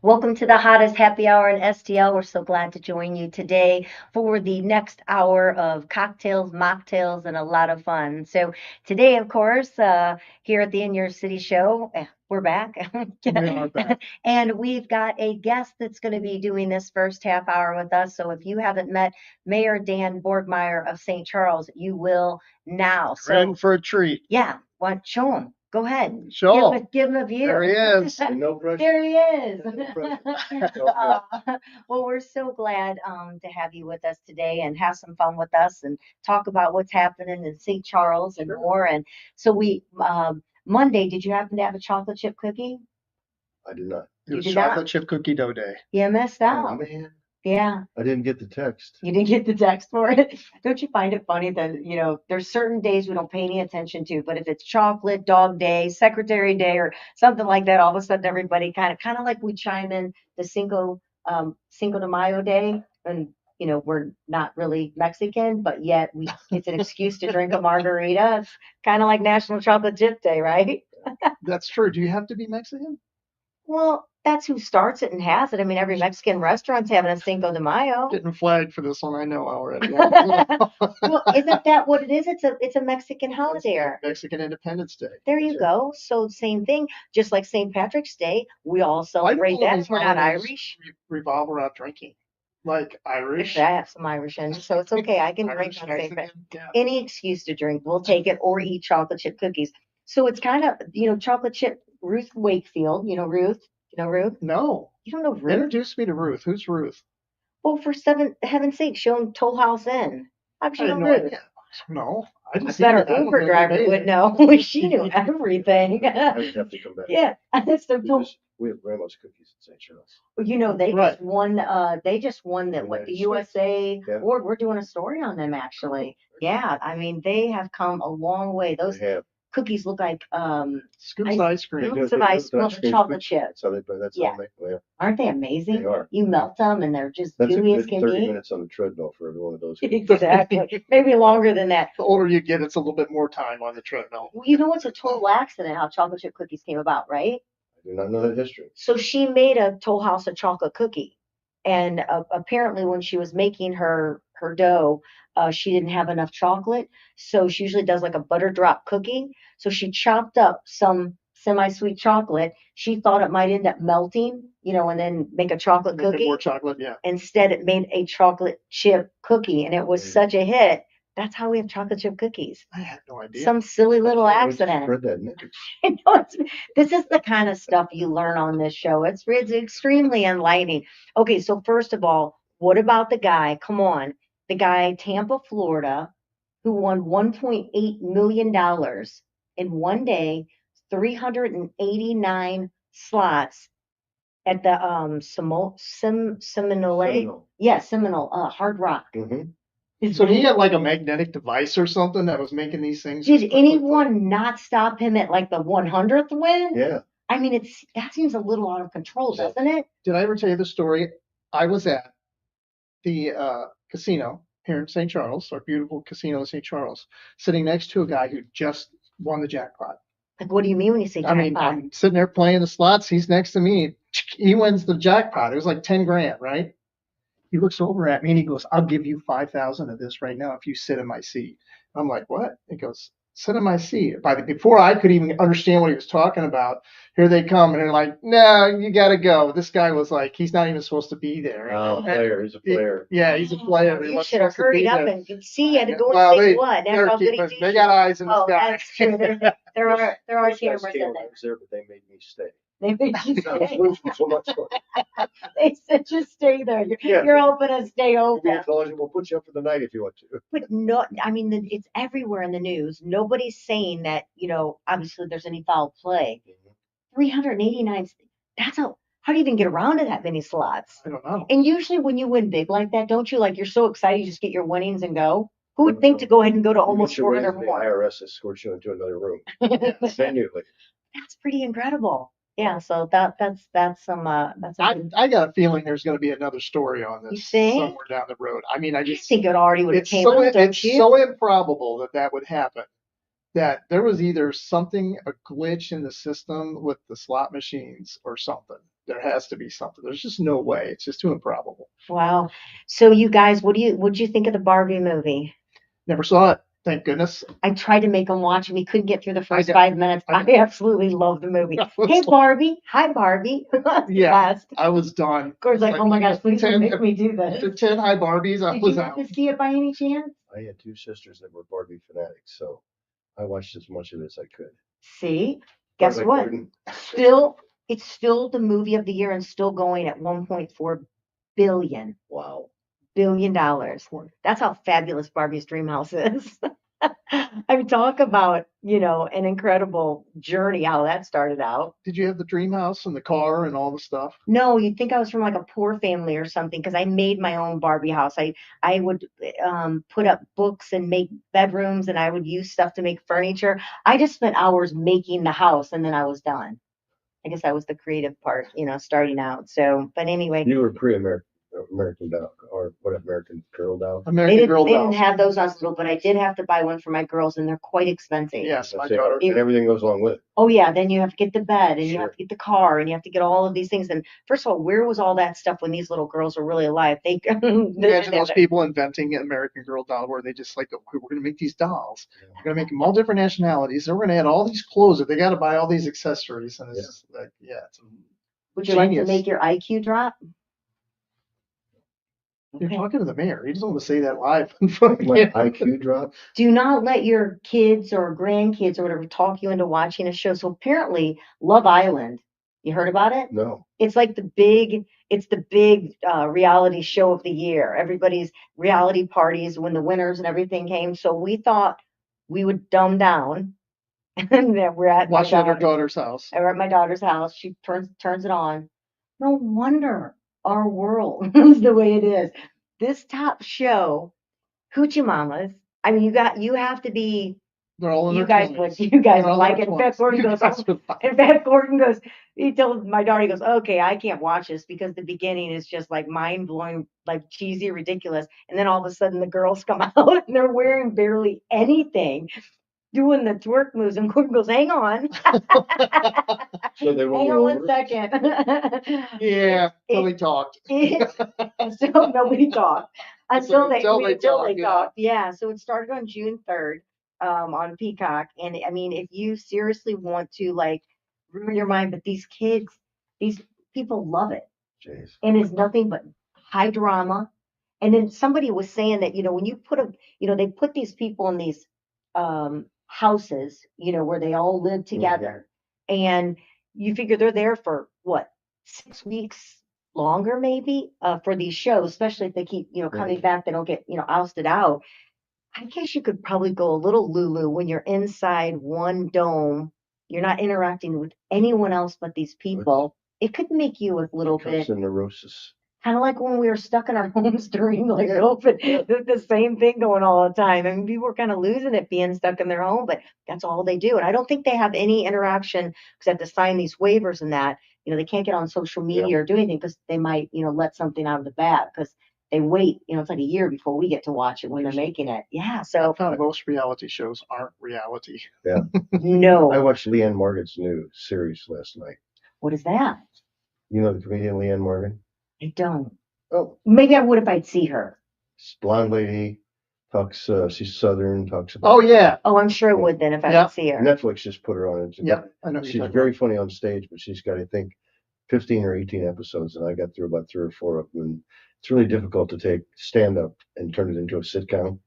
Welcome to the hottest happy hour in STL. We're so glad to join you today for the next hour of cocktails, mocktails, and a lot of fun. So today, of course, here at the In Your City show, we're back. We are back. And we've got a guest that's going to be doing this first half hour with us. So if you haven't met Mayor Dan Borgmeyer of St. Charles, you will now. We're in for a treat. Yeah, show him. Go ahead. Show him. Give him a view. There he is. No pressure. There he is. No pressure. Well, we're so glad to have you with us today and have some fun with us and talk about what's happening in St. Charles and more. And so Monday, did you happen to have a chocolate chip cookie? I did not. It was did chocolate not? chip cookie dough day. You missed Oh, out. man. Yeah, I didn't get the text. you didn't get the text for it. Don't you find it funny that, there's certain days we don't pay any attention to, but if it's chocolate, dog day, secretary day, or something like that, all of a sudden everybody kind of like we chime in the Cinco de Mayo day, and we're not really Mexican, but yet it's an excuse to drink a margarita. It's kind of like National Chocolate Chip Day, right? That's true. Do you have to be Mexican? Well, that's who starts it and has it. I mean, every Mexican restaurant's having a Cinco de Mayo. Getting flagged for this one, I know already. Well, isn't that what it is? It's a Mexican holiday. Mexican Independence Day. There you go. So same thing, just like St. Patrick's Day, we all celebrate that. We're not Irish. Revolve around drinking, like Irish. I have some Irish in, so it's okay. I can drink on St. Patrick's. Yeah. Any excuse to drink, we'll take it, or eat chocolate chip cookies. So it's kind of, chocolate chip. Ruth Wakefield, Ruth? You know Ruth? No. You don't know Ruth? Introduce me to Ruth. Who's Ruth? Well, for heaven's sake, show him Toll House Inn. How'd you know Ruth? Idea. No. I bet our Uber driver would know. She knew everything. I would have to come back. Yeah. We have grandma's cookies at St. Charles. They Right. just won. They just won the United USA Yeah. award. We're doing a story on them actually. Yeah, I mean they have come a long way. Those They have cookies look like Scoops of ice cream. Scoops of ice cream with chocolate chips. So that's Yeah. how they Aren't they amazing? They are. You melt them and they're just That's a gooey as good can 30 be. minutes on the treadmill for every one of those. Exactly. Maybe longer than that. The older you get, it's a little bit more time on the treadmill. Well, you know what's a total accident how chocolate chip cookies came about, right? I do not know that history. So she made a Toll House of chocolate cookie, and apparently when she was making her dough, she didn't have enough chocolate, so she usually does like a butter drop cookie. So she chopped up some semi-sweet chocolate. She thought it might end up melting, and then make a chocolate Make it cookie. more chocolate, yeah. Instead, it made a chocolate chip cookie, and it was such a hit. That's how we have chocolate chip cookies. I had no idea. Some silly little I would just accident. spread that news. This is the kind of stuff you learn on this show. It's extremely enlightening. Okay, so first of all, what about the guy? Come on, the guy, Tampa, Florida, who won $1.8 million in one day, 389 slots at the Seminole. Yeah, Seminole, Hard Rock. Mhm. So he had like a magnetic device or something that was making these things. Did anyone not stop him at like the 100th win? Yeah. I mean, that seems a little out of control, doesn't it? Did I ever tell you the story? I was at the casino here in St. Charles, our beautiful casino in St. Charles, sitting next to a guy who just won the jackpot. Like, what do you mean when you say I mean, jackpot? I'm sitting there playing the slots. He's next to me. He wins the jackpot. It was like 10 grand, right? He looks over at me and he goes, "I'll give you 5,000 of this right now if you sit in my seat." I'm like, "What?" He goes, "Sit in my seat." Before I could even understand what he was talking about, here they come and they're like, "No, you got to go." This guy was like, he's not even supposed to be there. Oh, player. He's a player. Yeah, he's a player. He You wasn't should have supposed to be hurried up there. and could see you had to go Well, and say what. That's how good he they got eyes in the Oh, sky. that's true. There are Those guys cameras came in when I there. was there, but they made me stay. They made you I was stay. losing so much money. They said just stay there. Yeah. You're hoping to stay open. We'll put you up for the night if you want to. But no, I mean, it's everywhere in the news. Nobody's saying that, obviously there's any foul play. 389. That's how do you even get around to that many slots? I don't know. And usually when you win big like that, don't you, like, you're so excited you just get your winnings and go? Who would think to go ahead and go to You almost get your raise 400 and the more? IRS escorts you into another room. That's Genuinely. pretty incredible. Yeah, so that's some that's a good, I got a feeling there's going to be another story on you this think? somewhere down the road. I mean, I I just think it already would have it's came so out, don't it's you? so improbable that that would happen that there was either something, a glitch in the system with the slot machines or something. There has to be something. There's just no way. It's just too improbable. Wow. So you guys, what'd you think of the Barbie movie? Never saw it. Thank goodness. I tried to make them watch and we couldn't get through the first got- 5 minutes. I I absolutely love the movie. I was Hey like- Barbie. Hi Barbie. That's the Yeah, best. I was done. Of course, like, oh my gosh, please don't 10 make me do After this. 10 high Barbies, I Did was you out. get to see it by any chance? I had two sisters that were Barbie fanatics, so I watched as much of it as I could. See, guess Barbie what? Gordon. It's still the movie of the year and still going at 1.4 billion. Wow. $1 billion. That's how fabulous Barbie's dream house is. I mean, talk about, an incredible journey, how that started out. Did you have the dream house and the car and all the stuff? No, you'd think I was from like a poor family or something because I made my own Barbie house. I would put up books and make bedrooms and I would use stuff to make furniture. I just spent hours making the house and then I was done. I guess that was the creative part, starting out. So, but anyway, You were American Doll, or what, American Girl Doll? American Girl they didn't dolls. have those on Little, but I did have to buy one for my girls and they're quite expensive. Yes, my Say, daughter. and everything goes along with it. Oh yeah, then you have to get the bed and you have Sure. to get the car and you have to get all of these things. And first of all, where was all that stuff when these little girls were really alive? They Imagine those people inventing an American Girl doll where they just like, we're going to make these dolls. We're going to make them all different nationalities. And we're going to add all these clothes. They got to buy all these accessories. And it's just like, it's Would you like to genius. make your IQ drop? You're Okay. talking to the mayor. He doesn't want to say that live in front of My you. IQ drop. Do not let your kids or grandkids or whatever talk you into watching a show. So apparently, Love Island. You heard about it? No. It's like the big reality show of the year. Everybody's reality parties when the winners and everything came. So we thought we would dumb down. And then we're at Watch it at her daughter's house. we're at my daughter's house. She turns it on. No wonder our world is the way it is. This top show, Hoochie Mamas. I mean, you have to be. They're all in You their guys 20s. would you guys They're all like in it. their In fact, Gordon 20s. goes. You guys would like In fact, Gordon goes. He told my daughter, he goes, okay, I can't watch this because the beginning is just like mind blowing, like cheesy, ridiculous, and then all of a sudden the girls come out and they're wearing barely anything, doing the twerk moves, and Gordon goes, hang on. So they won't Hang go on one over? second. Yeah, till they talked. Until nobody talked. Until they talk, yeah. talked. Yeah. So it started on June 3rd, on Peacock. And I mean, if you seriously want to like ruin your mind, but these kids, these people love it. Jeez. And it's nothing but high drama. And then somebody was saying that, when you they put these people in these houses, where they all live together. And you figure they're there for what, 6 weeks longer, maybe, for these shows, especially if they keep, coming back, they don't get, ousted out. I guess you could probably go a little Lulu when you're inside one dome. You're not interacting with anyone else but these people. It could make you a little bit. Neurosis. Kind of like when we were stuck in our homes during like COVID, the same thing going all the time. I mean, people were kind of losing it being stuck in their home, but that's all they do. And I don't think they have any interaction because they have to sign these waivers and that. They can't get on social media or do anything because they might, let something out of the bag because they wait. It's like a year before we get to watch it when they're making it. Yeah. So I found most reality shows aren't reality. Yeah. No. I watched Leanne Morgan's new series last night. What is that? You know the comedian Leanne Morgan? I don't. Oh. Maybe I would if I'd see her. This blonde lady talks. She's Southern. Talks about. Oh yeah. Oh, I'm sure it would then if I could see her. Netflix just put her on. Yep. I know. She's very funny on stage, but she's got, I think, 15 or 18 episodes, and I got through about 3 or 4 of them. And it's really difficult to take stand up and turn it into a sitcom.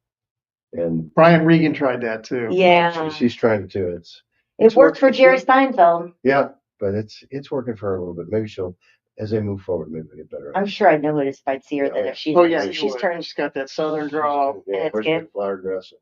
And Brian Regan tried that too. Yeah. she's trying to do it. It worked for Jerry Steinfeld. Yeah, but it's working for her a little bit. Maybe she'll, as they move forward, maybe they'll get better. I'm sure I'd know it if I'd see her then if she's Oh yeah, if she's turned. she's got that southern drawl. Yeah, it's where's good. the flower dress?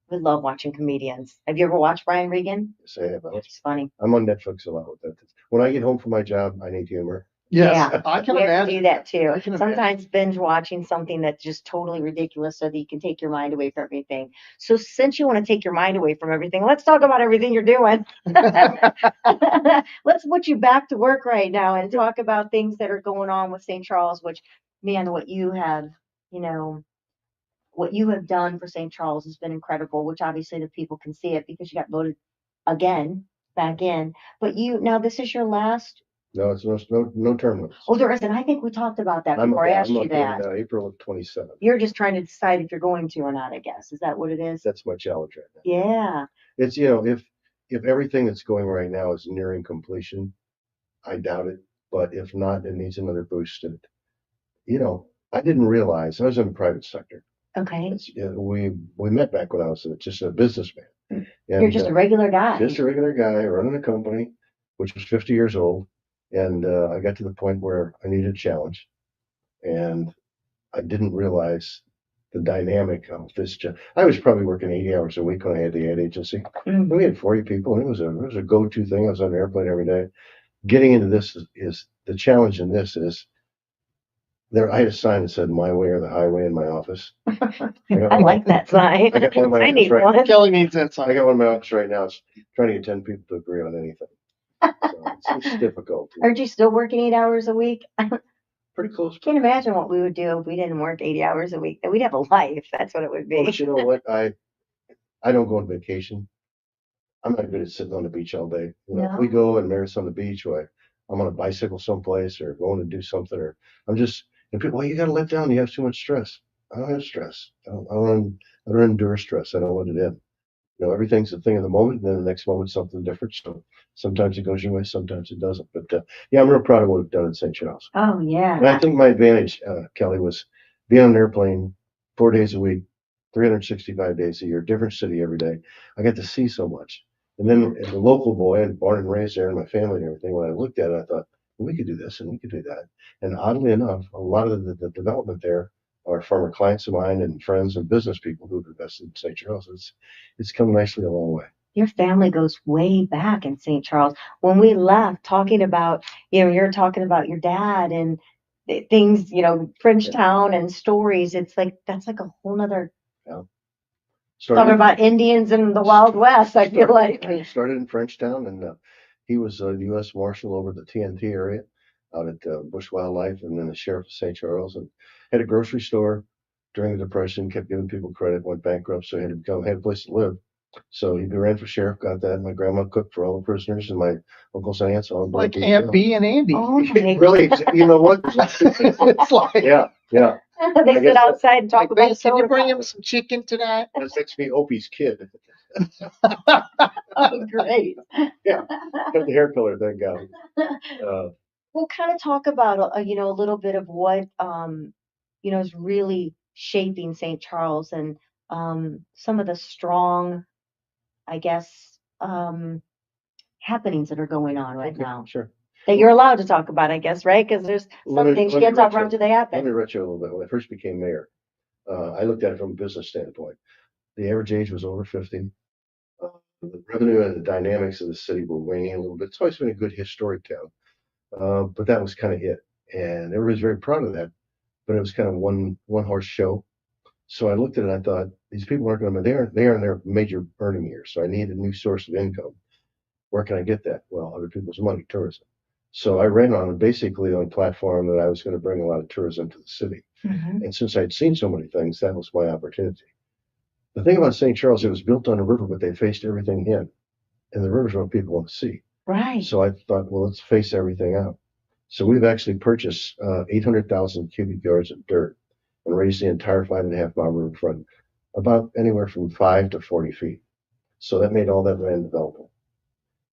We love watching comedians. Have you ever watched Brian Regan? Say, It's funny. I'm on Netflix a lot with that. When I get home from my job, I need humor. Yes, Yeah, I can we have to imagine. do that too. I can imagine. Sometimes binge watching something that's just totally ridiculous so that you can take your mind away from everything. So since you want to take your mind away from everything, let's talk about everything you're doing. Let's put you back to work right now and talk about things that are going on with St. Charles, which, man, what you have, you know, what you have done for St. Charles has been incredible, which obviously the people can see it because you got voted again back in. But now this is your last. No, it's no term limits. Oh, there isn't. I think we talked about that I'm before I asked I'm you up that. in April of 27. You're just trying to decide if you're going to or not, I guess. Is that what it is? That's my challenge right now. Yeah. It's, if everything that's going right now is nearing completion, I doubt it. But if not, it needs another boost. And, I didn't realize I was in the private sector. Okay. We met back when I was just a businessman. You're just a regular guy. Just a regular guy running a company, which was 50 years old. And I got to the point where I needed a challenge. And I didn't realize the dynamic of this job. I was probably working 80 hours a week when I had the ad agency. Mhm. We had 40 people, and it was a go-to thing. I was on an airplane every day. Getting into this is the challenge in this is there. I had a sign that said "My Way or the Highway" in my office. I like that sign. I got one in my I office need right. one. Kelly needs that I sign. got one in my office right now. It's trying to get 10 people to agree on anything. So it's difficult. Aren't you still working 8 hours a week? Pretty close. Can't imagine what we would do if we didn't work 80 hours a week. We'd have a life. That's what it would Well, be. but you know what? I don't go on vacation. I'm not good at sitting on the beach all day. If we No. go and there's on the beach, or I'm on a bicycle someplace, or going to do something, or I'm just, and people, well, you got to let down. You have too much stress. I don't have stress. I don't endure stress. I don't let it in. Everything's a thing of the moment, and then the next moment's something different. So sometimes it goes your way, sometimes it doesn't. But yeah, I'm real proud of what we've done in St. Charles. Oh, And I yeah. think my advantage, Kelly, was being on an airplane 4 days a week, 365 days a year, different city every day. I got to see so much. And then as a local boy, and born and raised there, and my family and everything, when I looked at it, I thought, well, we could do this and we could do that. And oddly enough, a lot of the development there are former clients of mine and friends and business people who've invested in St. Charles. It's come nicely a long way. Your family goes way back in St. Charles. When we left, talking about, you're talking about your dad and things, Frenchtown and stories. It's like, that's like a whole nother, Yeah. talking about Indians in the Wild West, I feel like. Started in Frenchtown, and he was a U.S. Marshal over the TNT area out at Bush Wildlife, and then the sheriff of St. Charles, and had a grocery store during the Depression, kept giving people credit, went bankrupt, so he had a place to live. So he ran for sheriff, got that. My grandma cooked for all the prisoners, and my uncles and aunts all Like Aunt B and Andy. Oh my Really, you know what? It's like, Yeah. They sit outside and talk about can you soda bring pop. him some chicken tonight? That makes me Opie's kid. Oh, great. Yeah, got the hair color, thank God. We'll kind of talk about, a little bit of what, is really shaping St. Charles and some of the strong, I guess, happenings that are going on right now Sure. that you're allowed to talk about, I guess, right? Because there's some things you can't talk about until they Let me happen. retro a little bit. When I first became mayor, I looked at it from a business standpoint. The average age was over 50. The revenue and the dynamics of the city were waning a little bit. It's always been a good historic town, but that was kind of it. And everybody's very proud of that. But it was kind of one horse show. So I looked at it and I thought, these people aren't going to, they are in their major earning years. So I need a new source of income. Where can I get that? Well, other people's money, tourism. So I ran on basically on a platform that I was going to bring a lot of tourism to the city. Mm-hmm. And since I'd seen so many things, that was my opportunity. The thing about St. Charles, it was built on a river, but they faced everything in. And the river's what people want to see. Right. So I thought, well, let's face everything out. So we've actually purchased 800,000 cubic yards of dirt and raised the entire 5.5 mile riverfront about anywhere from 5 to 40 feet. So that made all that land developable.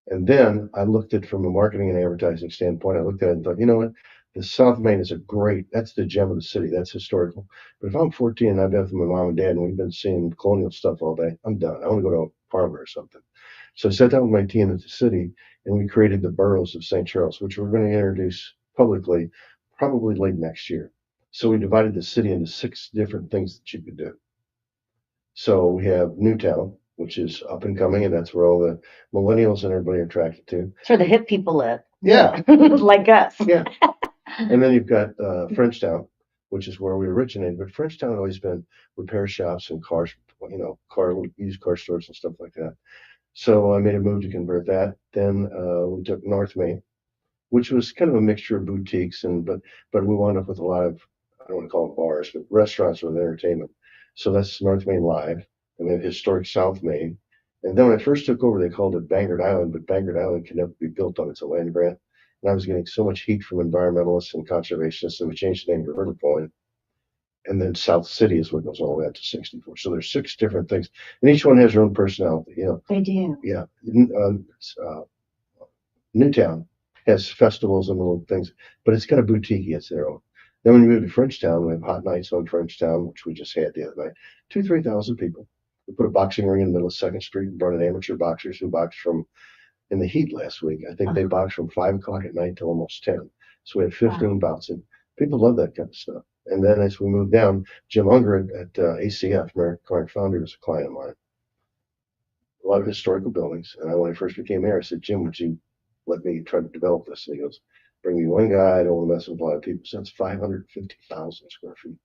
And then I looked at it from a marketing and advertising standpoint. I looked at it and thought, you know what? The South Main is that's the gem of the city. That's historical. But if I'm 14 and I've been with my mom and dad and we've been seeing colonial stuff all day, I'm done. I want to go to a farm or something. So I sat down with my team at the city and we created the boroughs of St. Charles, which we're going to introduce publicly probably late next year. So we divided the city into 6 different things that you could do. So we have Newtown, which is up and coming, and that's where all the millennials and everybody are attracted to. It's where the hip people live. Yeah. Like us. Yeah. And then you've got Frenchtown, which is where we originated. But Frenchtown had always been repair shops and cars, used car stores and stuff like that. So I made a move to convert that. Then we took North Main, which was kind of a mixture of boutiques but we wound up with a lot of, I don't want to call them bars, but restaurants with entertainment. So that's North Main Live, and we have historic South Main. And then when I first took over, they called it Bangor Island, but Bangor Island can never be built on. It's a land grant. And I was getting so much heat from environmentalists and conservationists, so we changed the name to River Point. And then South City is what goes all the way up to 64. So there's 6 different things, and each one has their own personality. They do. Yeah. Newtown has festivals and little things, but it's kind of boutique. It's their own. Then when you move to Frenchtown, we have Hot Nights on Frenchtown, which we just had the other night. 3,000 people. We put a boxing ring in the middle of 2nd Street and brought in amateur boxers who boxed from in the heat last week. I think they boxed from 5 o'clock at night till almost 10. So we had 15 bouts, and people love that kind of stuff. And then as we moved down, Jim Unger at ACF, American Car and Foundry, was a client of mine. A lot of historical buildings. And when I first became mayor, I said, Jim, would you let me try to develop this? And he goes, bring me one guy, I don't want to mess with a lot of people. So that's 550,000 square feet.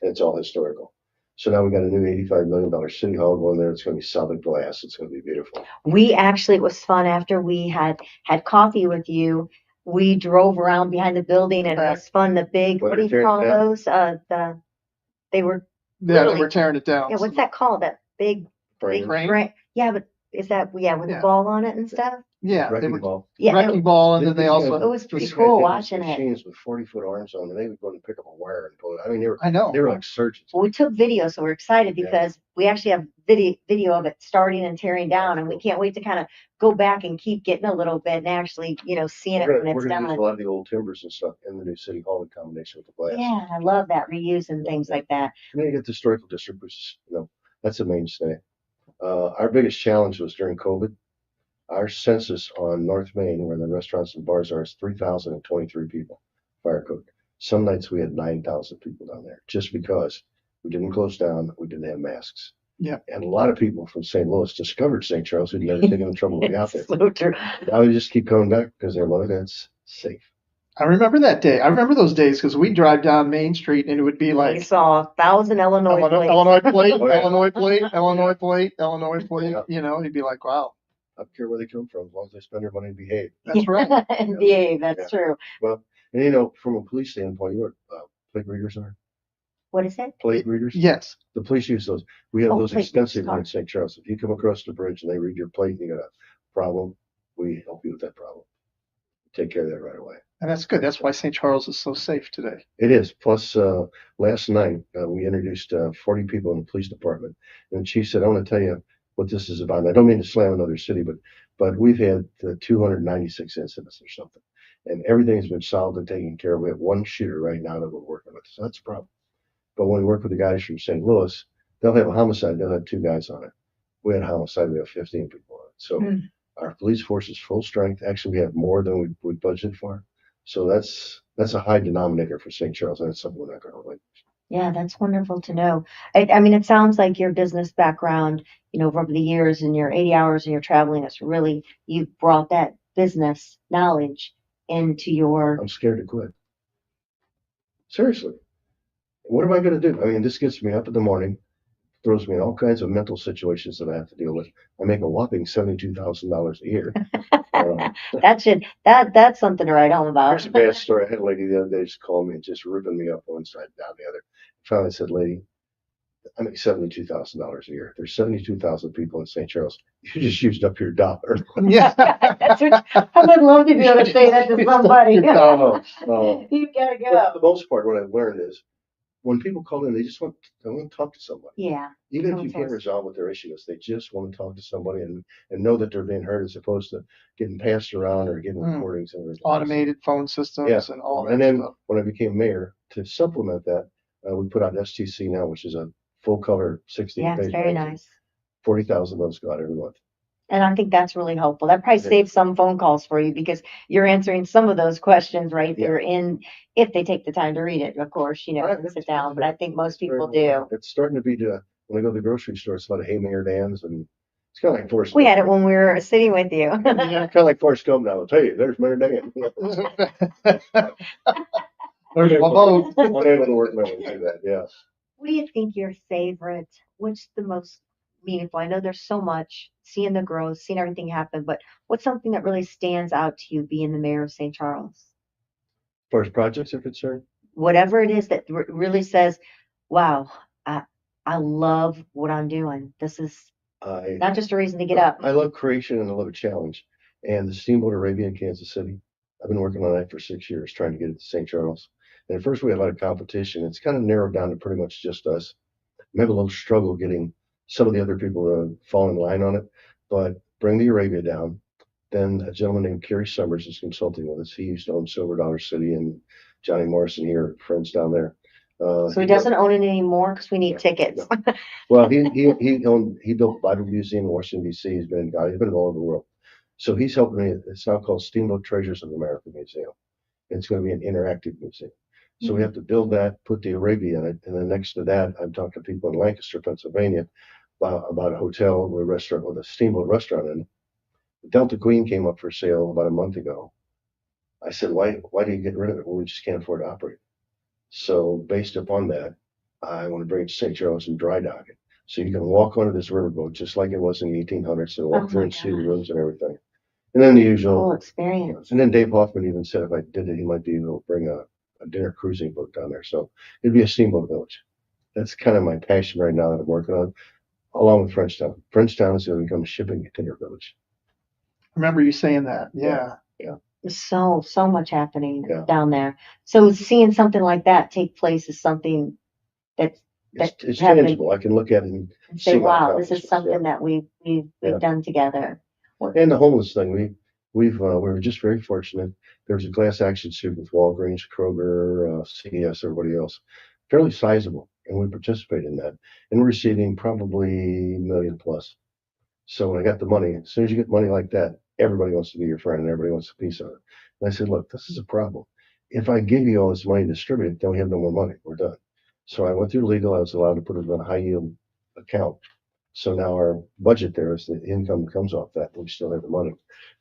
And it's all historical. So now we got a new $85 million city hall going there. It's going to be solid glass. It's going to be beautiful. It was fun after we had coffee with you. We drove around behind the building, and it was fun. The big, what do you call those? They were Yeah, they were tearing it down. Yeah, what's that called? That big Frame? Yeah, but is that with the ball on it and stuff? Yeah, they Wrecking were ball. Yeah, wrecking ball, and then they it also. was pretty cool watching it. Machines with 40-foot arms on them. They would go and pick up a wire and pull it. I mean, I know. they were like surgeons. Well, we took video, so we're excited because we actually have video of it starting and tearing down, and we can't wait to kind of go back and keep getting a little bit and actually, seeing it when it's We're going to done. use a lot of the old timbers and stuff in the new city hall in combination with the glass. Yeah, I love that reuse and things like that. And then you get the historical district, which is, that's a mainstay. Our biggest challenge was during COVID. Our census on North Main, where the restaurants and bars are, is 3,023 people, fire code. Some nights we had 9,000 people down there just because we didn't close down, we didn't have masks. Yeah. And a lot of people from St. Louis discovered St. Charles who'd never taken the trouble to be out there. So true. Now they just keep coming back because they're like, that's safe. I remember that day. I remember those days because we'd drive down Main Street and it would be like. We saw 1,000 Illinois plates. Illinois plate, Oh, yeah. Illinois plate, Illinois plate, Illinois plate. Yeah. You'd be like, wow. I don't care where they come from, as long as they spend their money and behave. That's right. And behave, that's true. Well, and from a police standpoint, you know what plate readers are? What is it? Plate readers? Yes. The police use those. We have those plate extensively readers. in St. Charles. If you come across the bridge and they read your plate and you got a problem, we help you with that problem. Take care of that right away. And that's good. That's why St. Charles is so safe today. It is. Plus, last night, we introduced 40 people in the police department. And the chief said, I want to tell you what this is about. And I don't mean to slam another city, but we've had 296 incidents or something. And everything has been solved and taken care of. We have one shooter right now that we're working with. So that's a problem. But when we work with the guys from St. Louis, they'll have a homicide. They'll have 2 guys on it. We had a homicide. We have 15 people on it. So our police force is full strength. Actually, we have more than we budgeted for. So that's a high denominator for St. Charles, and it's something we're not going to relate. Yeah, that's wonderful to know. I mean, it sounds like your business background, over the years and your 80 hours and your traveling, it's really, you've brought that business knowledge into your. I'm scared to quit. Seriously. What am I going to do? I mean, this gets me up in the morning, throws me in all kinds of mental situations that I have to deal with. I make a whopping $72,000 a year. That's something to write home about. Here's a bad story. I had a lady the other day just call me and just ripping me up one side, down the other. Finally said, lady, I make $72,000 a year. There's 72,000 people in St. Charles. You just used up your dollar. Yeah. I would love to be able to say that to somebody. No. You gotta go. But for the most part, what I've learned is when people call in, they want to talk to somebody. Yeah. Even if you can't resolve what their issue is, they just want to talk to somebody and know that they're being heard as opposed to getting passed around or getting recordings and everything. Automated phone systems and all that. And then stuff. when I became mayor, to supplement that, we put out STC now, which is a full color 16 Yeah, page. it's very nice. 40,000 of those go out every month. And I think that's really helpful. That probably saves some phone calls for you because you're answering some of those questions right there if they take the time to read it, of course, and sit down. But I think most people do. It's starting to be when I go to the grocery store, it's a lot of Hey Mayor Dan's, and it's kind of like Forrest We Gump. had it when we were sitting with you. Yeah, kind of like Forrest Gump now. Hey, there's Mayor Dan. There's my vote. One day it'll work, man, do that. Yeah. What do you think your favorite? What's the most meaningful? I know there's so much, seeing the growth, seeing everything happen, but what's something that really stands out to you being the mayor of St. Charles? As far as projects are concerned, Whatever it is that really says, wow, I, I love what I'm doing. This is I not just a reason to get up. I love creation and I love a challenge. And the Steamboat Arabia in Kansas City, I've been working on that for 6 years, trying to get it to St. Charles. And at first we had a lot of competition. It's kind of narrowed down to pretty much just us. We have a little struggle getting some of the other people to fall in line on it, but bring the Arabia down. Then a gentleman named Kerry Summers is consulting with us. He used to own Silver Dollar City, and Johnny Morrison here, friends down there. So he doesn't own it anymore because we need tickets. No. Well, he built the Bible Museum in Washington D.C. He's been all over the world. So he's helping me. It's now called Steamboat Treasures of America Museum. It's going to be an interactive museum. So we have to build that, put the Arabia in it, and then next to that, I've talked to people in Lancaster, Pennsylvania, about a hotel with a restaurant with a steamboat restaurant in it. The Delta Queen came up for sale about a month ago. I said, why do you get rid of it? Well, we just can't afford to operate. So based upon that, I want to bring it to St. Charles and dry dock it. So you can walk onto this riverboat just like it was in the 1800s and walk through and see the rooms and everything. And then the usual Whole experience. And then Dave Hoffman even said if I did it, he might be able to bring a dinner cruising boat down there. So it'd be a steamboat village. That's kind of my passion right now that I'm working on, along with Frenchtown. Frenchtown is going to become a shipping container village. Remember you saying that? Yeah. There's so much happening Yeah. down there. So seeing something like that take place is something that's It's happening. tangible. I can look at it and Say, see my wow, this is accomplishments. something that we've Yeah. done together. And the homeless thing, we were just very fortunate. There was a class action suit with Walgreens, Kroger, CVS, everybody else, fairly sizable, and we participated in that, and we're receiving probably $1 million plus. So when I got the money, as soon as you get money like that, everybody wants to be your friend and everybody wants a piece of it. And I said, look, this is a problem. If I give you all this money to distribute it, then we have no more money. We're done. So I went through legal. I was allowed to put it in a high yield account. So now our budget there is the income that comes off that, but we still have the money.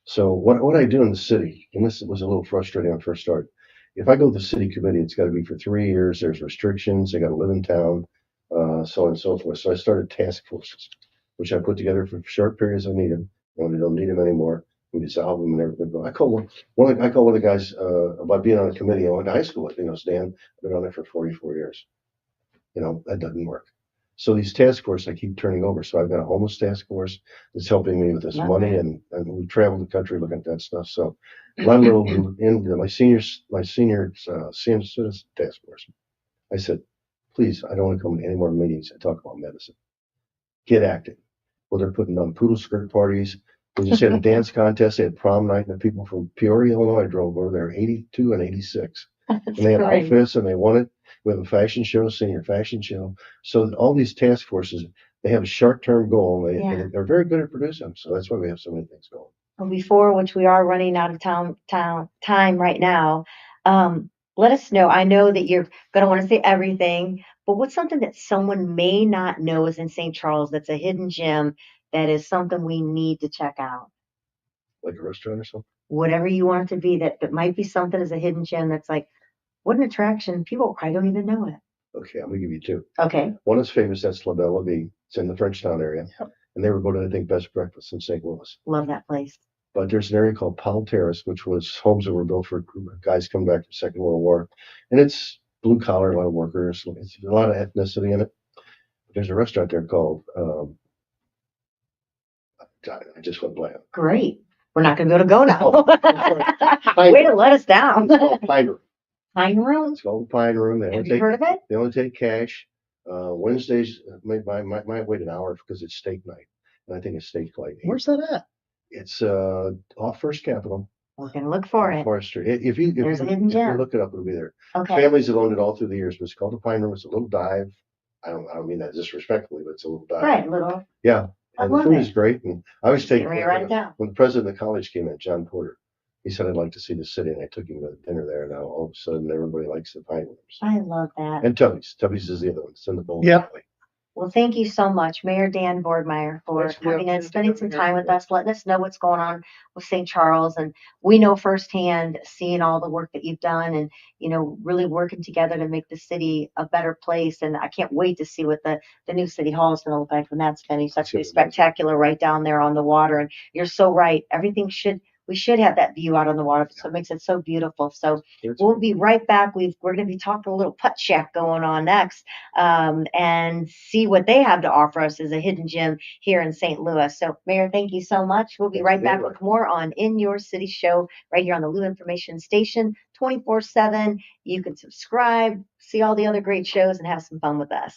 So what I do in the city, and this was a little frustrating when I first started. If I go to the city committee, it's got to be for 3 years. There's restrictions. They got to live in town, so on and so forth. So I started task forces, which I put together for short periods I need them. When I don't need them anymore, we dissolve them and everything. I call one of the guys about being on a committee. I went to high school with. He goes, Dan, I've been on there for 44 years. That doesn't work. So these task forces I keep turning over. So I've got a homeless task force that's helping me with this money, and we travel the country looking at that stuff. So a lot of little in my senior senior citizen task force. I said, please, I don't want to come to any more meetings and talk about medicine. Get active. Well, they're putting on poodle skirt parties. They just had a dance contest. They had prom night, and the people from Peoria, Illinois drove over there, 82 and 86. And they had outfits, and they won it. We have a fashion show, senior fashion show. So all these task forces, they have a short-term goal, and they're very good at producing them. So that's why we have so many things going. Well, before, which we are running out of time right now, let us know. I know that you're going to want to say everything, but what's something that someone may not know is in St. Charles that's a hidden gem that is something we need to check out? Like a restaurant or something? Whatever you want it to be, that might be something as a hidden gem that's like, what an attraction. People probably don't even know it. Okay, I'm going to give you two. Okay. One is famous. That's La Belle Vie. It's in the Frenchtown area. Yep. And they were voted, I think, best breakfast in St. Louis. Love that place. But there's an area called Powell Terrace, which was homes that were built for guys coming back from the Second World War. And it's blue collar, a lot of workers. It's a lot of ethnicity in it. But there's a restaurant there called, I just went blank. Great. We're not going to go now. Way to let us down. It's called Pine Room. Pine Room? It's called Pine Room. Have you heard of it? They only take cash. Wednesdays, might wait an hour because it's steak night. And I think it's steak like 8. Where's that at? It's off First Capitol. We're going to look for it. Forestry. If you look it up, it'll be there. Okay. Families have owned it all through the years, but it's called the Pine Room. It's a little dive. I don't mean that disrespectfully, but it's a little dive. Right, little. Yeah. And the food is great. And I always take Write it down. When the president of the college came in, John Porter, he said, I'd like to see the city. And I took him to dinner there. Now all of a sudden, everybody likes the Pine Rooms. I love that. And Tubby's. Tubby's is the other one. It's in the Bowling Yep. Alley. Well, thank you so much, Mayor Dan Borgmeyer, for Thanks for the coming in, opportunity spending to some come time with here. us, letting us know what's going on with St. Charles. And we know firsthand, seeing all the work that you've done and, really working together to make the city a better place. And I can't wait to see what the new city hall is going to look like when that's finished. That's going to be spectacular right down there on the water. And you're so right. We should have that view out on the water. So it makes it so beautiful. So we'll be right back. We're going to be talking a little putt shack going on next, and see what they have to offer us as a hidden gem here in St. Louis. So, Mayor, thank you so much. We'll be right back with more on In Your City Show right here on the Lou Information Station 24/7. You can subscribe, see all the other great shows, and have some fun with us.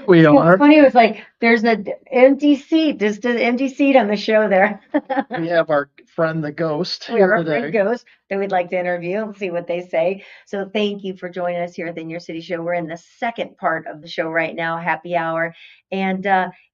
We What's are. funny was like there's an empty seat, just an empty seat on the show there. We have our friend the ghost We have here our friend today. Ghost that we'd like to interview and see what they say. So thank you for joining us here at the In Your City Show. We're in the second part of the show right now, happy hour. And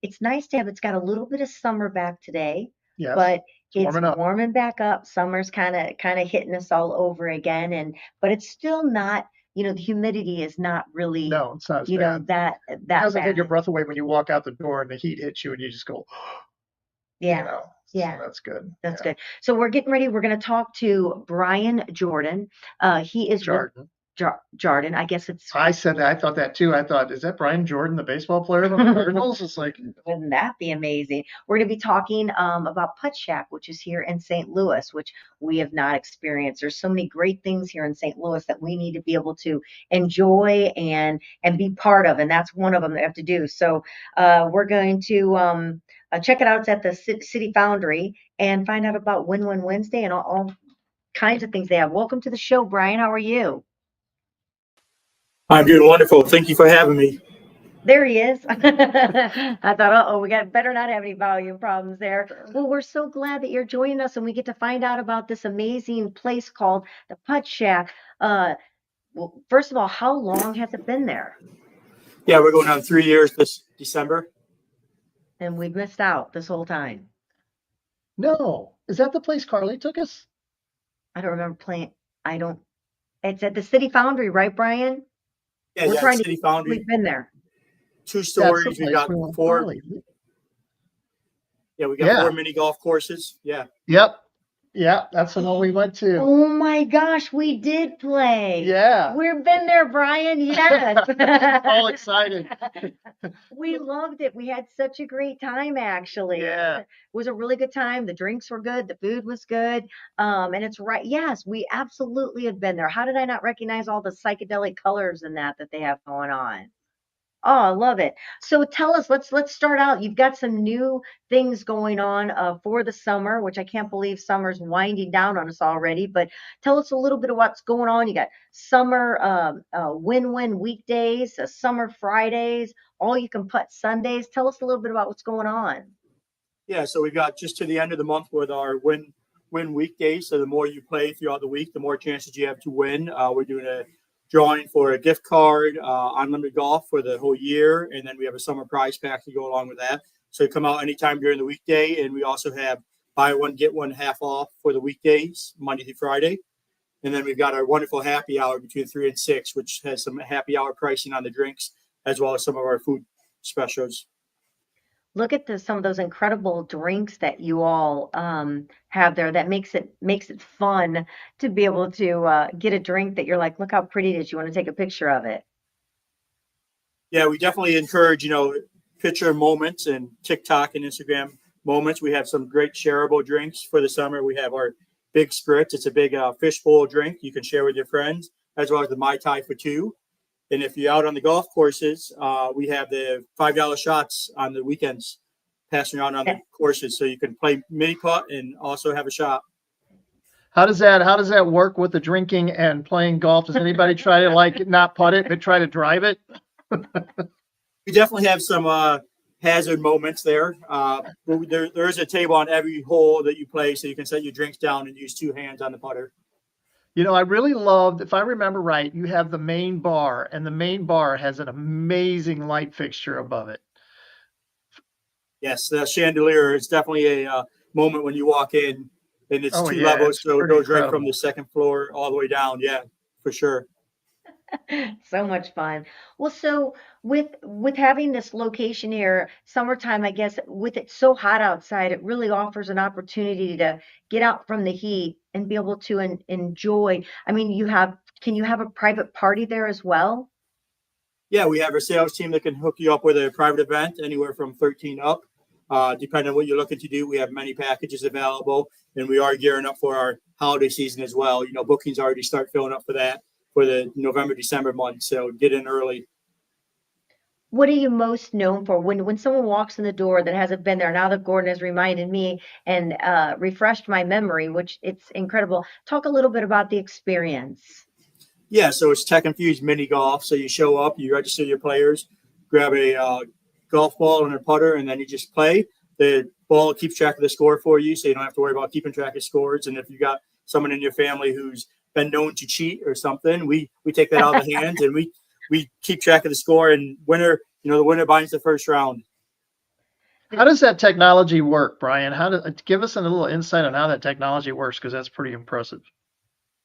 it's nice to have, it's got a little bit of summer back today, Yes, but it's it's warming up. warming back up. Summer's kind of hitting us all over again. But it's still not, the humidity is not really, No, it's not as bad. that It that doesn't take your bad. breath away when you walk out the door and the heat hits you and you just go, Yeah. so Yeah. that's good. That's Yeah. good. So we're getting ready. We're going to talk to Brian Jordan. He is with Jordan. Jordan. I guess it's, I said that. I thought that too. I thought, is that Brian Jordan, the baseball player from the Cardinals? It's like, wouldn't that be amazing? We're going to be talking about Putt Shack, which is here in St. Louis, which we have not experienced. There's so many great things here in St. Louis that we need to be able to enjoy and be part of, and that's one of them that we have to do. So we're going to check it out. It's at the City Foundry and find out about Win Win Wednesday and all kinds of things they have. Welcome to the show, Brian. How are you? I'm doing wonderful. Thank you for having me. There he is. I thought, we better not have any volume problems there. Well, we're so glad that you're joining us and we get to find out about this amazing place called the Putt Shack. Well, first of all, how long has it been there? Yeah, we're going on 3 years this December. And we've missed out this whole time. no. Is that the place Carly took us? I don't remember playing. It's at the City Foundry, right, Brian? Yeah, We're yeah, trying to, City Foundry, we've been there. 2 That's the stories. We place got we want four. Carly. Yeah, we got Yeah. 4 mini golf courses. Yeah, Yep. Yeah, that's the one we went to. Oh my gosh, we did play. Yeah. We've been there, Brian. Yes. All excited. We loved it. We had such a great time, actually. Yeah. It was a really good time. The drinks were good. The food was good. And it's right. Yes, we absolutely have been there. How did I not recognize all the psychedelic colors and that they have going on? Oh, I love it. So tell us, let's start out. You've got some new things going on for the summer, which I can't believe summer's winding down on us already. But tell us a little bit of what's going on. You got summer win-win weekdays, summer Fridays, all you can putt Sundays. Tell us a little bit about what's going on. yeah. So we've got just to the end of the month with our win weekdays. So the more you play throughout the week, the more chances you have to win. We're doing a drawing for a gift card, unlimited golf for the whole year, and then we have a summer prize pack to go along with that. So come out anytime during the weekday, and we also have buy one get one half off for the weekdays, Monday through Friday. And then we've got our wonderful happy hour between 3 and 6, which has some happy hour pricing on the drinks as well as some of our food specials. Look at some of those incredible drinks that you all have there. That makes it fun to be able to get a drink that you're like, look how pretty it is. You want to take a picture of it. Yeah, we definitely encourage, picture moments and TikTok and Instagram moments. We have some great shareable drinks for the summer. We have our big spritz. It's a big fishbowl drink you can share with your friends, as well as the Mai Tai for 2. And if you're out on the golf courses, we have the $5 shots on the weekends passing around on the courses. So you can play mini putt and also have a shot. How does that work with the drinking and playing golf? Does anybody try to not putt it, but try to drive it? We definitely have some hazard moments there. There is a table on every hole that you play, so you can set your drinks down and use 2 hands on the putter. I really loved, if I remember right, you have the main bar, and the main bar has an amazing light fixture above it. Yes, the chandelier is definitely a moment when you walk in, and it's 2 levels, it's so it pretty goes right incredible. from the second floor all the way down. Yeah, for sure. So much fun. Well, so with having this location here, summertime, I guess, with it so hot outside, it really offers an opportunity to get out from the heat and be able to enjoy. I mean, can you have a private party there as well? Yeah, we have a sales team that can hook you up with a private event anywhere from 13 up. Depending on what you're looking to do, we have many packages available, and we are gearing up for our holiday season as well. Bookings already start filling up for that for the November, December month. So get in early. What are you most known for when someone walks in the door that hasn't been there? Now that Gordon has reminded me and refreshed my memory, which it's incredible. Talk a little bit about the experience. Yeah, so it's tech infused mini golf. So you show up, you register your players, grab a golf ball and a putter, and then you just play. The ball keeps track of the score for you, so you don't have to worry about keeping track of scores. And if you got someone in your family who's been known to cheat or something, we take that out of the hands, and we keep track of the score. And the winner binds the first round. How does that technology work, Brian? Give us a little insight on how that technology works, because that's pretty impressive.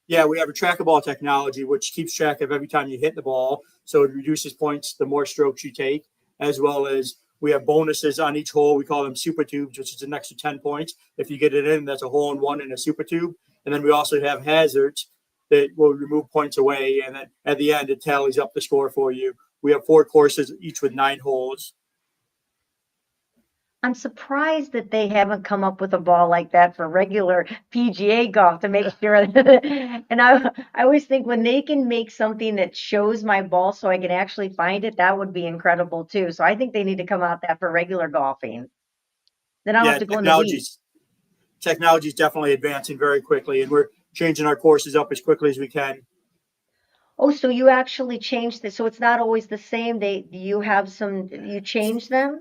Yeah, we have a trackable technology which keeps track of every time you hit the ball, so it reduces points the more strokes you take, as well as we have bonuses on each hole. We call them super tubes, which is an extra 10 points. If you get it in, that's a hole in one in a super tube. And then we also have hazards that will remove points away, and then at the end, it tallies up the score for you. We have 4 courses, each with 9 holes. I'm surprised that they haven't come up with a ball like that for regular PGA golf to make sure. And I always think when they can make something that shows my ball so I can actually find it, that would be incredible too. So I think they need to come out that for regular golfing. Then I don't have to go in the weeds. Technology is definitely advancing very quickly, and we're changing our courses up as quickly as we can. Oh, so you actually changed this. So it's not always the same. You change them?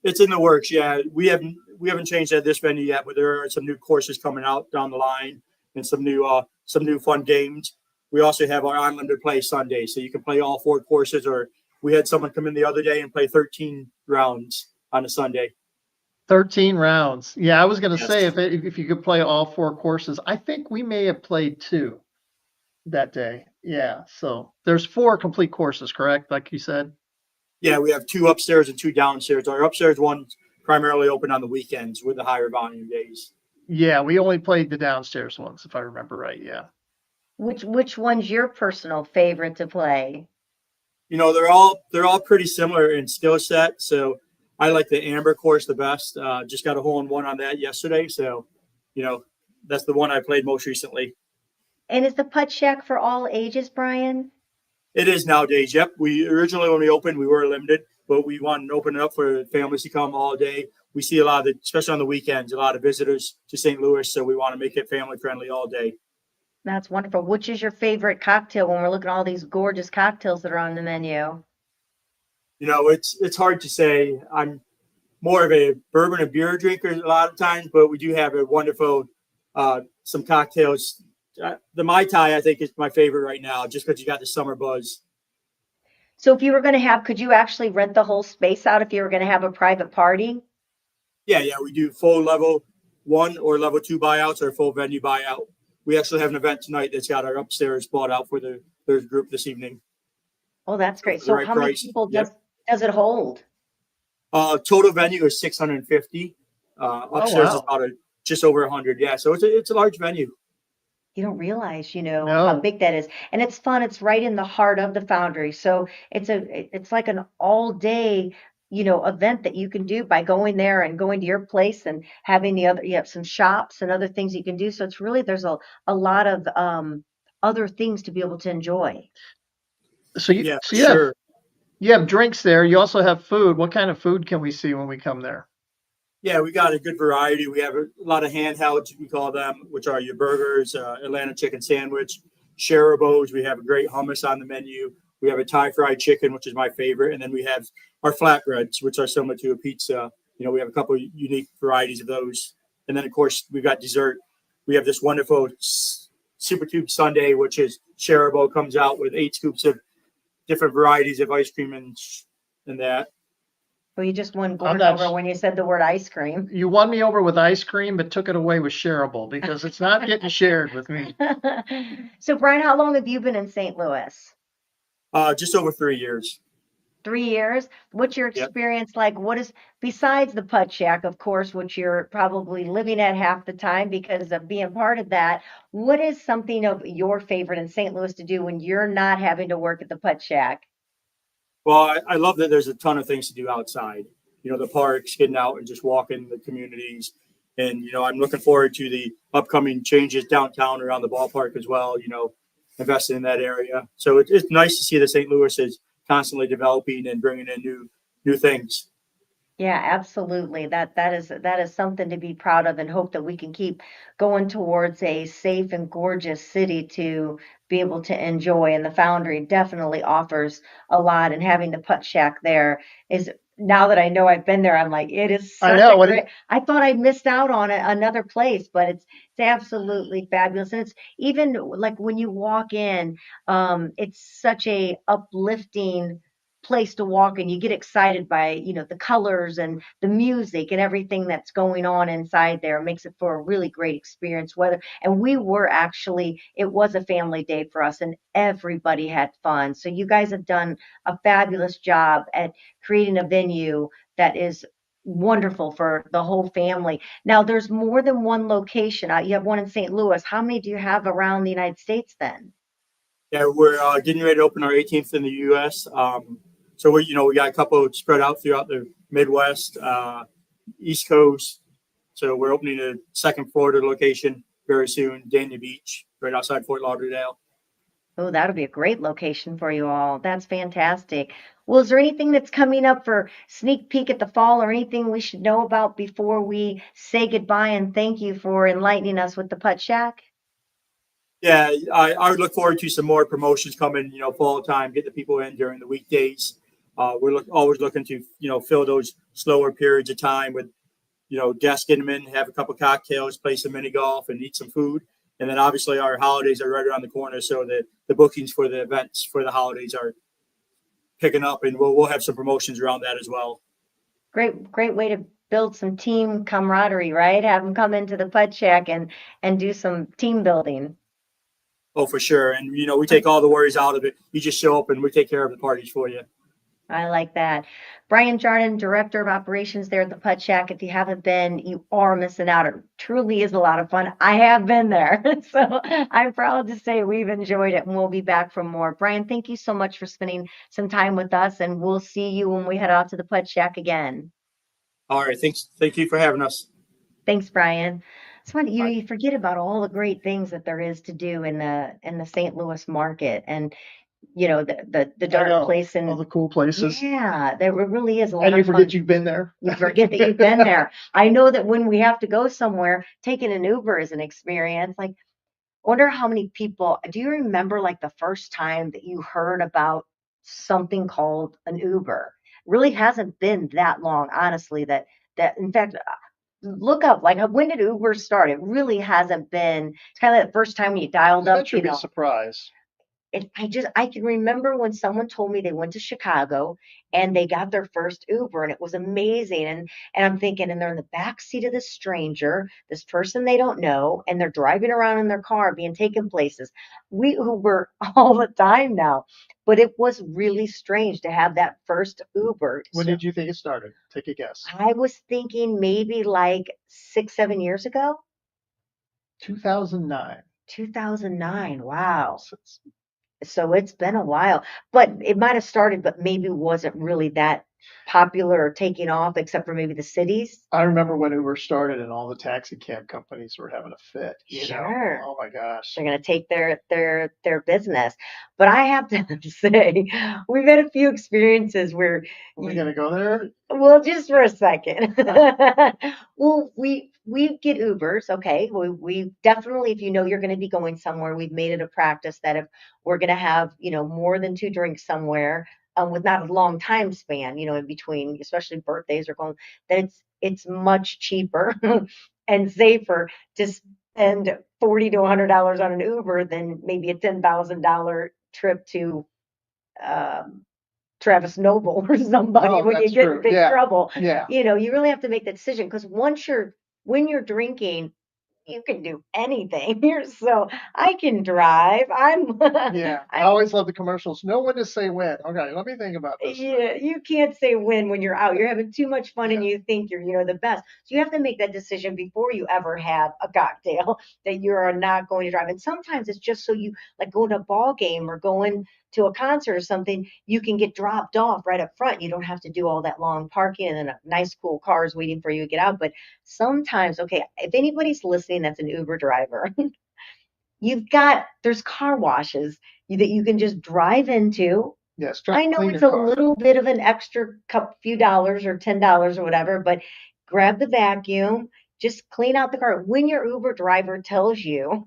It's in the works. Yeah, we haven't changed at this venue yet, but there are some new courses coming out down the line, and some new fun games. We also have our unlimited play Sunday, so you can play all 4 courses. Or we had someone come in the other day and play 13 rounds on a Sunday. 13 rounds. Yeah, I was going to Yes. say if you could play all 4 courses, I think we may have played 2 that day. Yeah, so there's 4 complete courses, correct? Like you said. Yeah, we have 2 upstairs and 2 downstairs. Our upstairs one's primarily open on the weekends with the higher volume days. Yeah, we only played the downstairs ones, if I remember right. Yeah. Which one's your personal favorite to play? They're all pretty similar in skill set. So I like the Amber course the best. Just got a hole in one on that yesterday. So, that's the one I played most recently. And is the putt shack for all ages, Brian? It is nowadays. Yep. We originally, when we opened, we were limited, but we wanted to open it up for families to come all day. We see a lot of especially on the weekends, a lot of visitors to St. Louis. So we want to make it family friendly all day. That's wonderful. Which is your favorite cocktail when we're looking at all these gorgeous cocktails that are on the menu? It's hard to say. I'm more of a bourbon and beer drinker a lot of times, but we do have a wonderful some cocktails. The Mai Tai, I think, is my favorite right now, just because you got the summer buzz. So if you were going to could you actually rent the whole space out if you were going to have a private party? Yeah, we do full level 1 or level 2 buyouts or full venue buyout. We actually have an event tonight that's got our upstairs bought out for the third group this evening. Oh, that's great. So how many people does it hold? Total venue is 650. Upstairs is about just over 100. Yeah, so it's a large venue. You don't realize, how big that is. And it's fun. It's right in the heart of the Foundry. So it's like an all day, event that you can do by going there and going to your place and having you have some shops and other things you can do. So it's really, there's a lot of other things to be able to enjoy. So you have drinks there. You also have food. What kind of food can we see when we come there? Yeah, we got a good variety. We have a lot of handhelds, we call them, which are your burgers, Atlanta chicken sandwich, shareables. We have a great hummus on the menu. We have a Thai fried chicken, which is my favorite. And then we have our flatbreads, which are similar to a pizza. We have a couple of unique varieties of those. And then, of course, we've got dessert. We have this wonderful Super Tube Sundae, which is shareable, comes out with 8 scoops of different varieties of ice cream and that. Well, you just won Gordon over when you said the word ice cream. You won me over with ice cream, but took it away with shareable because it's not getting shared with me. So, Brian, how long have you been in St. Louis? Just over 3 years. 3 years? What's your experience like? What is, besides the putt shack, of course, which you're probably living at half the time because of being part of that, what is something of your favorite in St. Louis to do when you're not having to work at the putt shack? Well, I love that there's a ton of things to do outside. The parks, getting out and just walking the communities. And, I'm looking forward to the upcoming changes downtown around the ballpark as well, investing in that area. So it's nice to see that St. Louis is constantly developing and bringing in new things. Yeah, absolutely. That is something to be proud of and hope that we can keep going towards a safe and gorgeous city to be able to enjoy. And the Foundry definitely offers a lot. And having the putt shack there is, now that I know I've been there, I'm like, it is I such know. a What great. I thought I missed out on another place, but it's absolutely fabulous. And it's even like when you walk in, it's such a uplifting place to walk, and you get excited by the colors and the music and everything that's going on inside there. It makes it for a really great experience. Whether and we were actually, it was a family day for us, and everybody had fun. So you guys have done a fabulous job at creating a venue that is wonderful for the whole family. Now there's more than one location. You have one in St. Louis. How many do you have around the United States then? Yeah, we're getting ready to open our 18th in the U.S. So we got a couple spread out throughout the Midwest, East Coast. So we're opening a second Florida location very soon, Dania Beach, right outside Fort Lauderdale. Oh, that'll be a great location for you all. That's fantastic. Well, is there anything that's coming up for sneak peek at the fall, or anything we should know about before we say goodbye and thank you for enlightening us with the Putt Shack? Yeah, I would look forward to some more promotions coming, fall time, get the people in during the weekdays. Always looking to, fill those slower periods of time with, guests, get them in, have a couple cocktails, play some mini golf, and eat some food. And then obviously our holidays are right around the corner, so the bookings for the events for the holidays are picking up, and we'll have some promotions around that as well. Great way to build some team camaraderie, right? Have them come into the Putt Shack and do some team building. Oh, for sure. And we take all the worries out of it. You just show up, and we take care of the parties for you. I like that. Brian Jarnin, Director of Operations there at the Putt Shack. If you haven't been, you are missing out. It truly is a lot of fun. I have been there. So I'm proud to say we've enjoyed it, and we'll be back for more. Brian, thank you so much for spending some time with us, and we'll see you when we head out to the Putt Shack again. All right. Thanks. Thank you for having us. Thanks, Brian. So you I, you forget about all the great things that there is to do in the St. Louis market, and the I dark know place. all And the cool places, yeah, there really is a and lot you of fun. forget you've been there. You forget that you've been there. I know that when we have to go somewhere, taking an Uber is an experience. Like, wonder how many people, do you remember like the first time that you heard about something called an Uber? Really hasn't been that long, honestly, that in fact, look up like when did Uber start? It really hasn't been. It's kind of like the first time when you dialed up, That should be a surprise. I can remember when someone told me they went to Chicago and they got their first Uber, and it was amazing. And I'm thinking, and they're in the back seat of this stranger, this person they don't know, and they're driving around in their car being taken places. We Uber all the time now, but it was really strange to have that first Uber. When So did you think it started? Take a guess. I was thinking maybe like 6, 7 years ago. 2009. 2009. Wow. So So it's been a while, but it might have started, but maybe wasn't really that popular or taking off, except for maybe the cities. I remember when Uber started and all the taxi cab companies were having a fit. Sure. Oh my gosh. They're going to take their business. But I have to say, we've had a few experiences where Are we gonna go there? well, just for a second. Well, we get Ubers, okay. We definitely, if you know you're going to be going somewhere, we've made it a practice that if we're going to have, more than two drinks somewhere, with not a long time span, in between, especially birthdays or going, then it's much cheaper and safer to spend $40 to $100 on an Uber than maybe a $10,000 trip to um, Travis Noble or somebody Oh, when you that's get in true. big Yeah. trouble. Yeah. You really have to make that decision, because when you're drinking, you can do anything. So I can drive. Yeah. I I'm always love the commercials. Know when to say when. Okay, let me think about this. yeah, you can't say when you're out. You're having too much fun Yeah. and you think you're the best. So you have to make that decision before you ever have a cocktail that you are not going to drive. And sometimes it's just so you like going to a ball game or going to a concert or something, you can get dropped off right up front. You don't have to do all that long parking and then a nice cool car is waiting for you to get out. But sometimes, okay, if anybody's listening that's an Uber driver, there's car washes that you can just drive into. Yes, I know clean it's your a car. little bit of an extra few dollars or $10 or whatever, but grab the vacuum, just clean out the car. When your Uber driver tells you,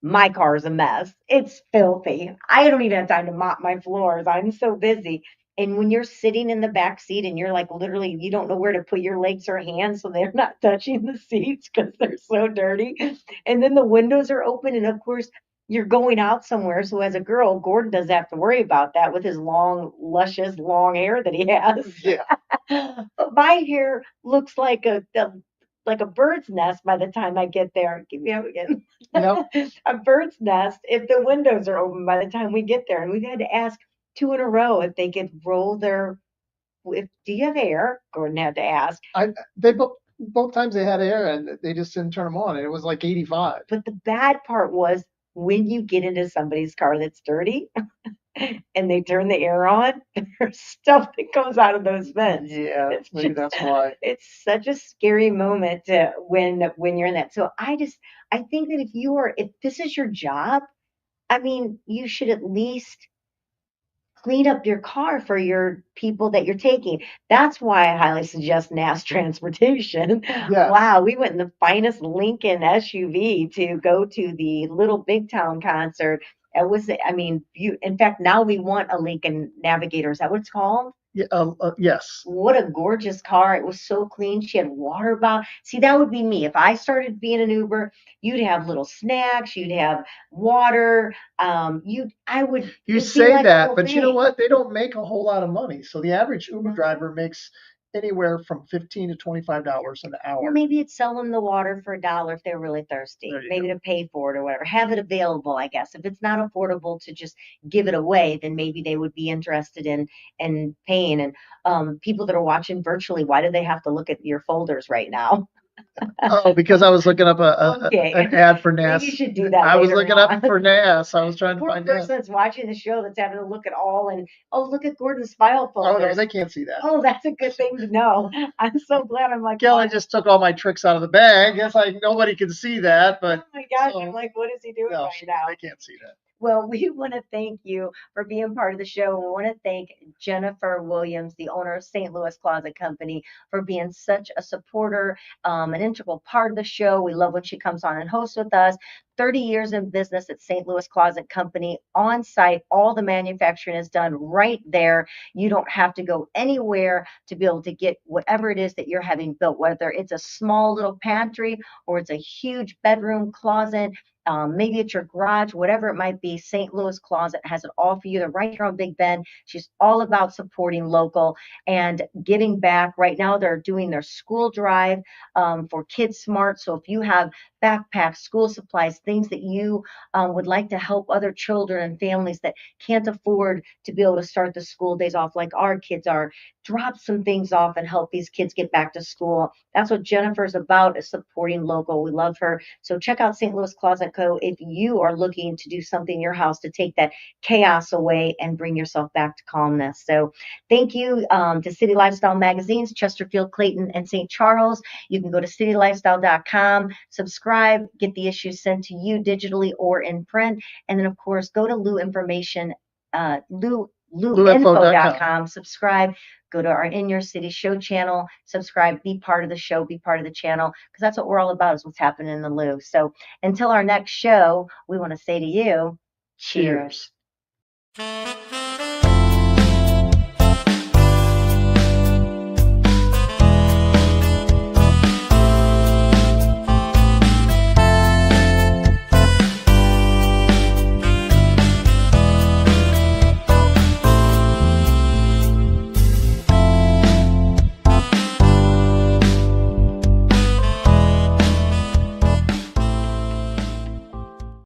my car's a mess, it's filthy. I don't even have time to mop my floors. I'm so busy. And when you're sitting in the back seat and you're like literally, you don't know where to put your legs or hands so they're not touching the seats because they're so dirty. And then the windows are open. And of course, you're going out somewhere. So as a girl, Gordon doesn't have to worry about that with his long, luscious, long hair that he has. Yeah. But my hair looks like a bird's nest by the time I get there. Give me out again. Yep. A bird's nest if the windows are open by the time we get there. And we've had to ask two in a row if they could roll their. If do you have air? Gordon had to ask. They both times they had air and they just didn't turn them on, and it was like 85. But the bad part was when you get into somebody's car that's dirty and they turn the air on, there's stuff that comes out of those vents. Yeah, It's maybe just, that's why. it's such a scary moment when you're in that. So I think that if this is your job, I mean, you should at least clean up your car for your people that you're taking. That's why I highly suggest NAS transportation. Yes. Wow, we went in the finest Lincoln SUV to go to the Little Big Town concert. It was, I mean, in fact, now we want a Lincoln Navigator. Is that what it's called? Yeah, yes. What a gorgeous car. It was so clean. She had water bottle. See, that would be me. If I started being an Uber, you'd have little snacks, you'd have water. You it'd be say like a that, whole but you know thing. what? They don't make a whole lot of money. So the average Uber Mhm. driver makes anywhere from $15 to $25 an Well, hour. maybe it's sell them the water for $1 if they're really thirsty. There you Maybe to pay for it or whatever. Have it available, I guess. If it's not affordable to just give it away, then maybe they would be interested in paying. And people that are watching virtually, why do they have to look at your folders right now? Oh, because I was looking up Okay, an ad for maybe you NAS. should do that I was later looking up on. for NAS. I was trying to Poor find NAS. person that's watching the show that's having to look at all and oh, look at Gordon's file Oh no, folders. they can't see that. Oh, that's a good thing to know. I'm so glad. I'm like, Kelly what? just took all my tricks out of the bag. It's like nobody can see that, Oh but my gosh, I'm so like, what is he doing no, right now? they can't see that. Well, we want to thank you for being part of the show. We want to thank Jennifer Williams, the owner of St. Louis Closet Company, for being such a supporter, an integral part of the show. We love when she comes on and hosts with us. 30 years in business at St. Louis Closet Company on site. All the manufacturing is done right there. You don't have to go anywhere to be able to get whatever it is that you're having built, whether it's a small little pantry or it's a huge bedroom closet. Maybe it's your garage, whatever it might be. St. Louis Closet has it all for you. They're right here on Big Bend. She's all about supporting local and giving back. Right now, they're doing their school drive for Kids Smart. So if you have backpacks, school supplies, things that you would like to help other children and families that can't afford to be able to start the school days off like our kids are, drop some things off and help these kids get back to school. That's what Jennifer's about, is supporting local. We love her. So check out St. Louis Closet Co. if you are looking to do something in your house to take that chaos away and bring yourself back to calmness. So thank you to City Lifestyle Magazines, Chesterfield, Clayton, and St. Charles. You can go to citylifestyle.com, subscribe, get the issues sent to you digitally or in print. And then, of course, go to LouInfo.com, subscribe, go to our In Your City show channel, subscribe, be part of the show, be part of the channel, because that's what we're all about, is what's happening in the Lou. So until our next show, we want to say to you, cheers. Cheers.